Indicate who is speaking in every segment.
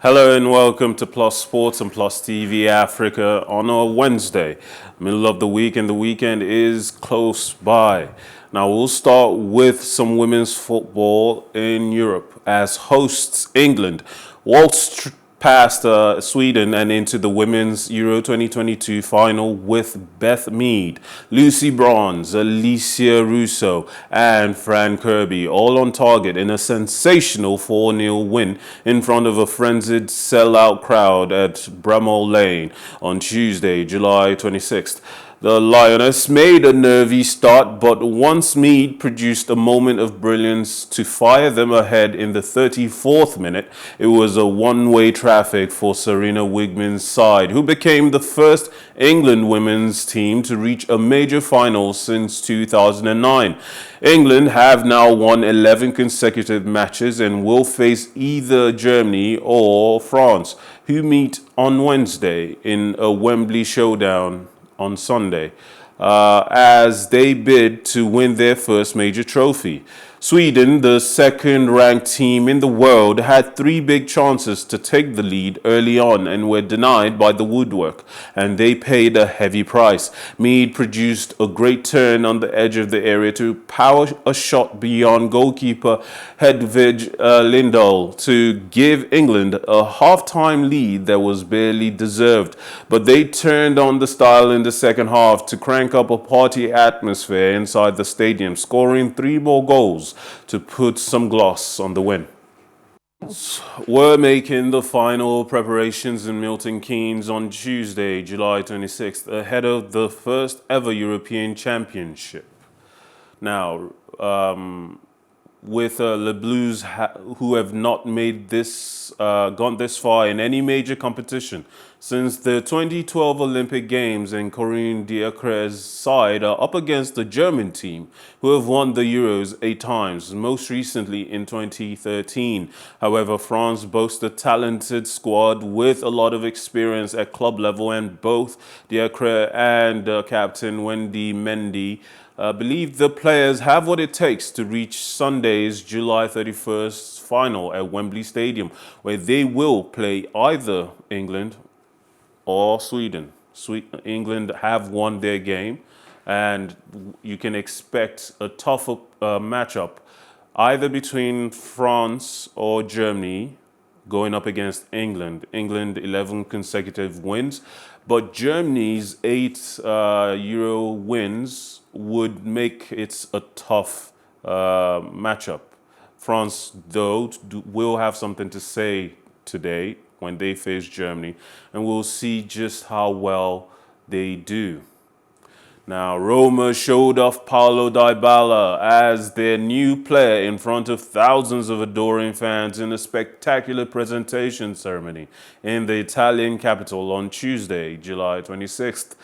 Speaker 1: Hello and welcome to Plus Sports and Plus TV Africa on a Wednesday, middle of the week, and the weekend is close by. Now we'll start with some women's football in Europe as hosts England waltzed past Sweden and into the Women's Euro 2022 final with Beth Mead, Lucy Bronze, Alicia Russo and Fran Kirby all on target in a sensational 4-0 win in front of a frenzied sellout crowd at Bramall Lane on Tuesday, July 26th. The Lioness made a nervy start, but once Mead produced a moment of brilliance to fire them ahead in the 34th minute, it was a one-way traffic for Serena Wigman's side, who became the first England women's team to reach a major final since 2009. England have now won 11 consecutive matches and will face either Germany or France, who meet on Wednesday in a Wembley showdown on Sunday, as they bid to win their first major trophy. Sweden, the second-ranked team in the world, had three big chances to take the lead early on and were denied by the woodwork, and they paid a heavy price. Mead produced a great turn on the edge of the area to power a shot beyond goalkeeper Hedvig Lindahl to give England a half-time lead that was barely deserved, but they turned on the style in the second half to crank up a party atmosphere inside the stadium, scoring three more goals to put some gloss on the win. We're making the final preparations in Milton Keynes on Tuesday, July 26th, ahead of the first ever European Championship. Now, with Le Blues who have not made this gone this far in any major competition since the 2012 Olympic Games, and Corinne Diacre's side are up against the German team who have won the Euros 8 times, most recently in 2013. However, France boasts a talented squad with a lot of experience at club level, and both Diacre and captain Wendy Mendy believe the players have what it takes to reach Sunday's July 31st final at Wembley Stadium, where they will play either England or Sweden. England have won their game, and you can expect a tougher matchup either between France or Germany going up against England. England 11 consecutive wins, but Germany's 8 Euro wins would make it a tough matchup. France, though, will have something to say today when they face Germany, and we'll see just how well they do. Now, Roma showed off Paulo Dybala as their new player in front of thousands of adoring fans in a spectacular presentation ceremony in the Italian capital on Tuesday, July 26th.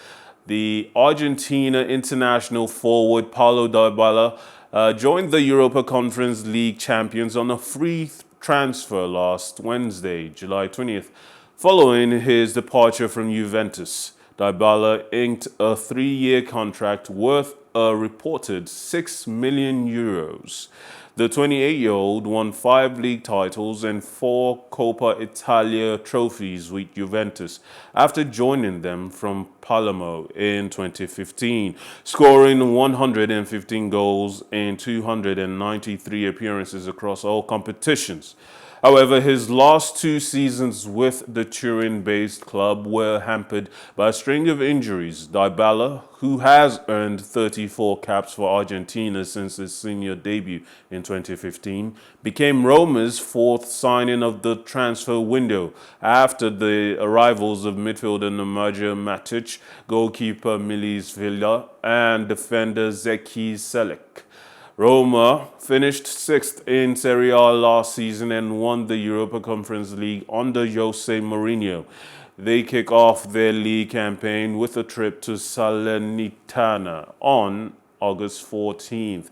Speaker 1: The Argentina international forward Paulo Dybala joined the Europa Conference League champions on a free transfer last Wednesday, July 20th, following his departure from Juventus. Dybala inked a 3-year contract worth a reported €6 million. The 28-year-old won 5 league titles and 4 Coppa Italia trophies with Juventus after joining them from Palermo in 2015, scoring 115 goals in 293 appearances across all competitions. However, his last 2 seasons with the Turin-based club were hampered by a string of injuries. Dybala, who has earned 34 caps for Argentina since his senior debut in 2015, became Roma's 4th signing of the transfer window after the arrivals of midfielder Nemanja Matic, goalkeeper Milis Villa, and defender Zeki Celik. Roma finished 6th in Serie A last season and won the Europa Conference League under Jose Mourinho. They kick off their league campaign with a trip to Salernitana on August 14th.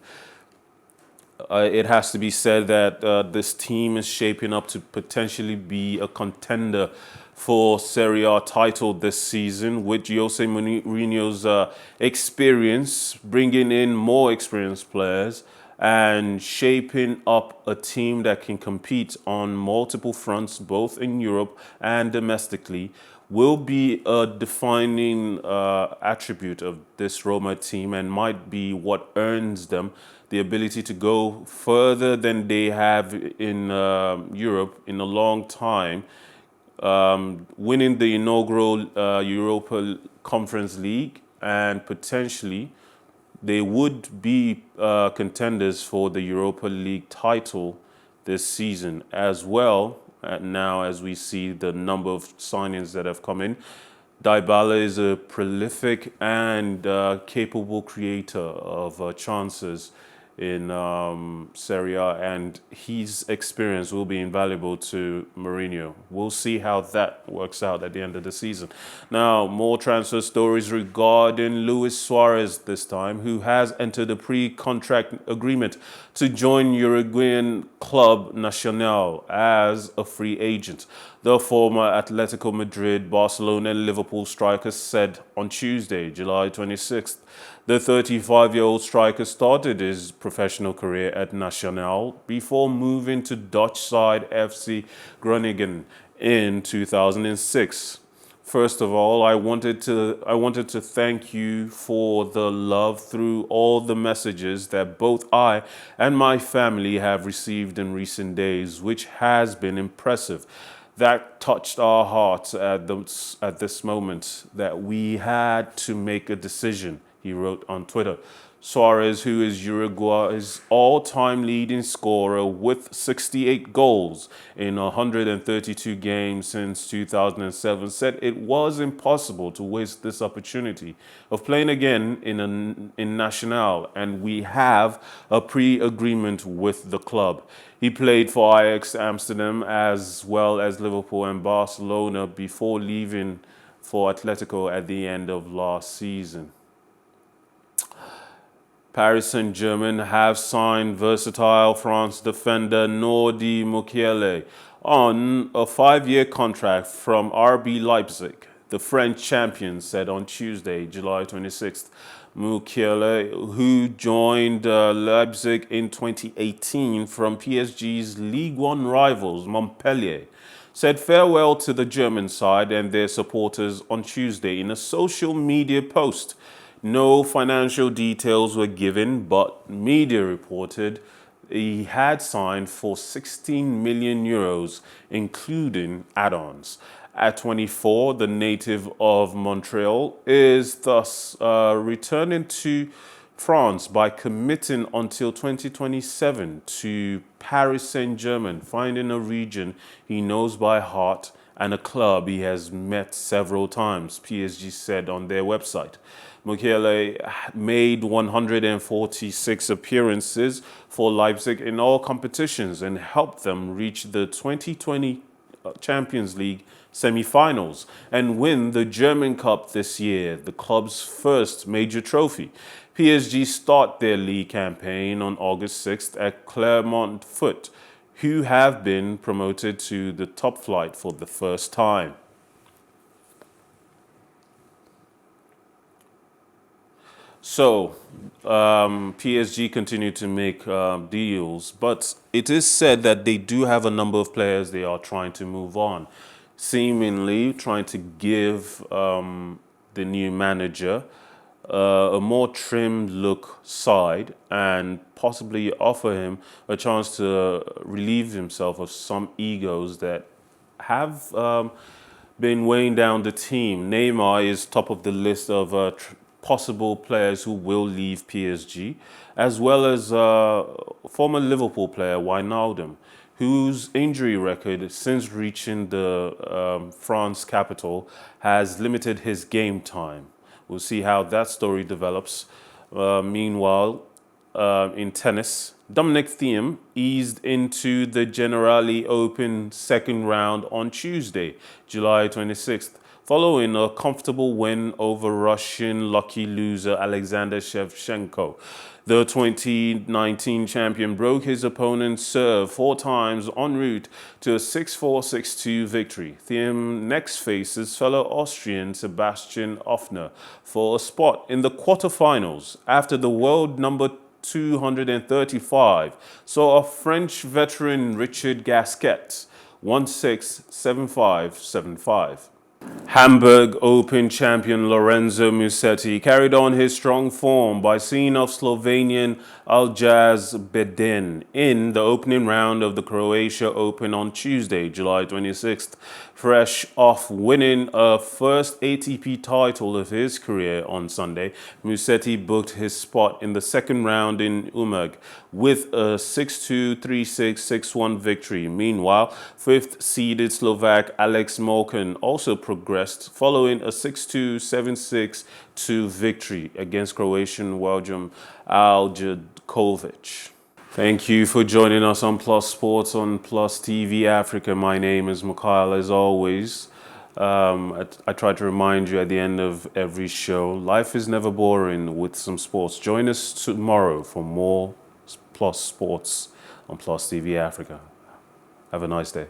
Speaker 1: It has to be said that this team is shaping up to potentially be a contender for Serie A title this season, with Jose Mourinho's experience, bringing in more experienced players, and shaping up a team that can compete on multiple fronts, both in Europe and domestically, will be a defining attribute of this Roma team and might be what earns them the ability to go further than they have in Europe in a long time, winning the inaugural Europa Conference League, and potentially they would be contenders for the Europa League title this season as well. Now, as we see the number of signings that have come in, Dybala is a prolific and capable creator of chances in Serie A, and his experience will be invaluable to Mourinho. We'll see how that works out at the end of the season. Now, more transfer stories regarding Luis Suarez this time, who has entered a pre-contract agreement to join Uruguayan club Nacional as a free agent. The former Atletico Madrid, Barcelona and Liverpool striker said on Tuesday, July 26th, the 35-year-old striker started his professional career at Nacional before moving to Dutch side FC Groningen in 2006. First of all, I wanted to thank you for the love through all the messages that both I and my family have received in recent days, which has been impressive. That touched our hearts at this moment that we had to make a decision, he wrote on Twitter. Suarez, who is Uruguay's all-time leading scorer with 68 goals in 132 games since 2007, said it was impossible to waste this opportunity of playing again in Nacional, and we have a pre-agreement with the club. He played for Ajax Amsterdam as well as Liverpool and Barcelona before leaving for Atletico at the end of last season. Paris Saint-Germain have signed versatile France defender Nordi Mukiele on a 5-year contract from RB Leipzig, the French champions said on Tuesday, July 26th. Mukiele, who joined Leipzig in 2018 from PSG's Ligue 1 rivals Montpellier, said farewell to the German side and their supporters on Tuesday in a social media post. No financial details were given, but media reported he had signed for 16 million euros, including add-ons. At 24, the native of Montreal is thus returning to France by committing until 2027 to Paris Saint-Germain, finding a region he knows by heart and a club he has met several times, PSG said on their website. Mukiele made 146 appearances for Leipzig in all competitions and helped them reach the 2020 Champions League semi-finals and win the German Cup this year, the club's first major trophy. PSG start their league campaign on August 6th at Clermont Foot, who have been promoted to the top flight for the first time. So, PSG continue to make deals, but it is said that they do have a number of players they are trying to move on, seemingly trying to give the new manager a more trimmed look side and possibly offer him a chance to relieve himself of some egos that have been weighing down the team. Neymar is top of the list of possible players who will leave PSG, as well as former Liverpool player Wijnaldum, whose injury record since reaching the France capital has limited his game time. We'll see how that story develops. Meanwhile, in tennis, Dominic Thiem eased into the Generali Open second round on Tuesday, July 26th, following a comfortable win over Russian lucky loser Alexander Shevchenko. The 2019 champion broke his opponent's serve 4 times en route to a 6-4, 6-2 victory. Thiem next faces fellow Austrian Sebastian Ofner for a spot in the quarterfinals after the world number 235 saw a French veteran Richard Gasquet 1-6, 7-5, 7-5. Hamburg Open champion Lorenzo Musetti carried on his strong form by seeing off Slovenian Aljaz Bedin in the opening round of the Croatia Open on Tuesday, July 26th. Fresh off winning a first ATP title of his career on Sunday, Musetti booked his spot in the second round in UMAG with a 6-2, 3-6, 6-1 victory. Meanwhile, fifth-seeded Slovak Alex Molcan also progressed following a 6-2, 7-6-2 victory against Croatian Wajom Aljadkovic. Thank you for joining us on Plus Sports on PlusTvAfrica. My name is Mukiele, as always. I try to remind you at the end of every show, life is never boring with some sports. Join us tomorrow for more Plus Sports on PlusTvAfrica. Have a nice day.